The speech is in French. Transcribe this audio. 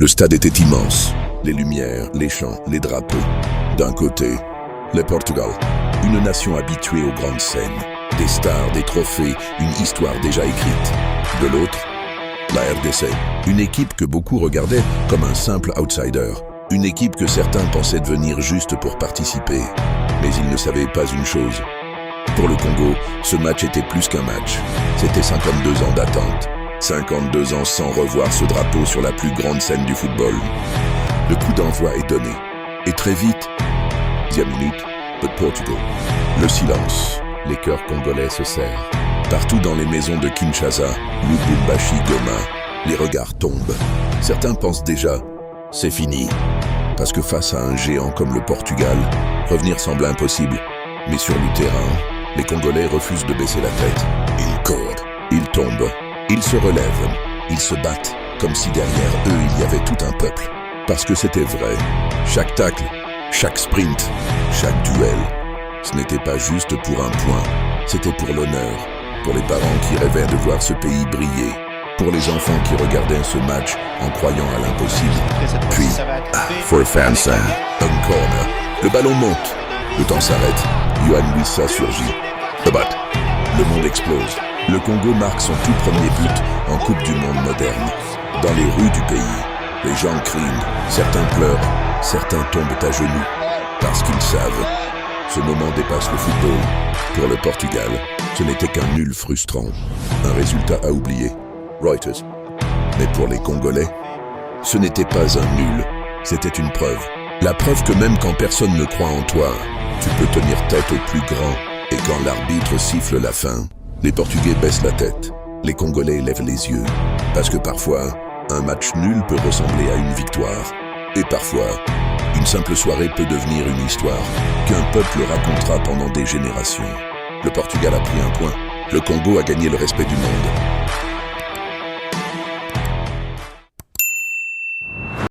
Le stade était immense. Les lumières, les chants, les drapeaux. D'un côté, le Portugal, une nation habituée aux grandes scènes. Des stars, des trophées, une histoire déjà écrite. De l'autre, la RDC, une équipe que beaucoup regardaient comme un simple outsider. Une équipe que certains pensaient devenir juste pour participer. Mais ils ne savaient pas une chose. Pour le Congo, ce match était plus qu'un match. C'était 52 ans d'attente. 52 ans sans revoir ce drapeau sur la plus grande scène du football. Le coup d'envoi est donné. Et très vite, 10 minutes, but Portugal. Le silence. Les cœurs congolais se serrent. Partout dans les maisons de Kinshasa, Lubumbashi, Goma, les regards tombent. Certains pensent déjà, c'est fini. Parce que face à un géant comme le Portugal, revenir semble impossible. Mais sur le terrain, les Congolais refusent de baisser la tête. Ils courent, ils tombent, ils se relèvent, ils se battent, comme si derrière eux il y avait tout un peuple. Parce que c'était vrai. Chaque tacle, chaque sprint, chaque duel, ce n'était pas juste pour un point, c'était pour l'honneur, pour les parents qui rêvaient de voir ce pays briller, pour les enfants qui regardaient ce match en croyant à l'impossible. Puis, for a fan sign, un corner, le ballon monte, le temps s'arrête, Yohan Wissa surgit, le but, le monde explose. Le Congo marque son tout premier but en Coupe du Monde moderne. Dans les rues du pays, les gens crient, certains pleurent, certains tombent à genoux, parce qu'ils savent. Ce moment dépasse le football. Pour le Portugal, ce n'était qu'un nul frustrant, un résultat à oublier. Reuters. Mais pour les Congolais, ce n'était pas un nul, c'était une preuve. La preuve que même quand personne ne croit en toi, tu peux tenir tête au plus grand. Et quand l'arbitre siffle la fin, les Portugais baissent la tête, les Congolais lèvent les yeux. Parce que parfois, un match nul peut ressembler à une victoire. Et parfois, une simple soirée peut devenir une histoire qu'un peuple racontera pendant des générations. Le Portugal a pris un point. Le Congo a gagné le respect du monde.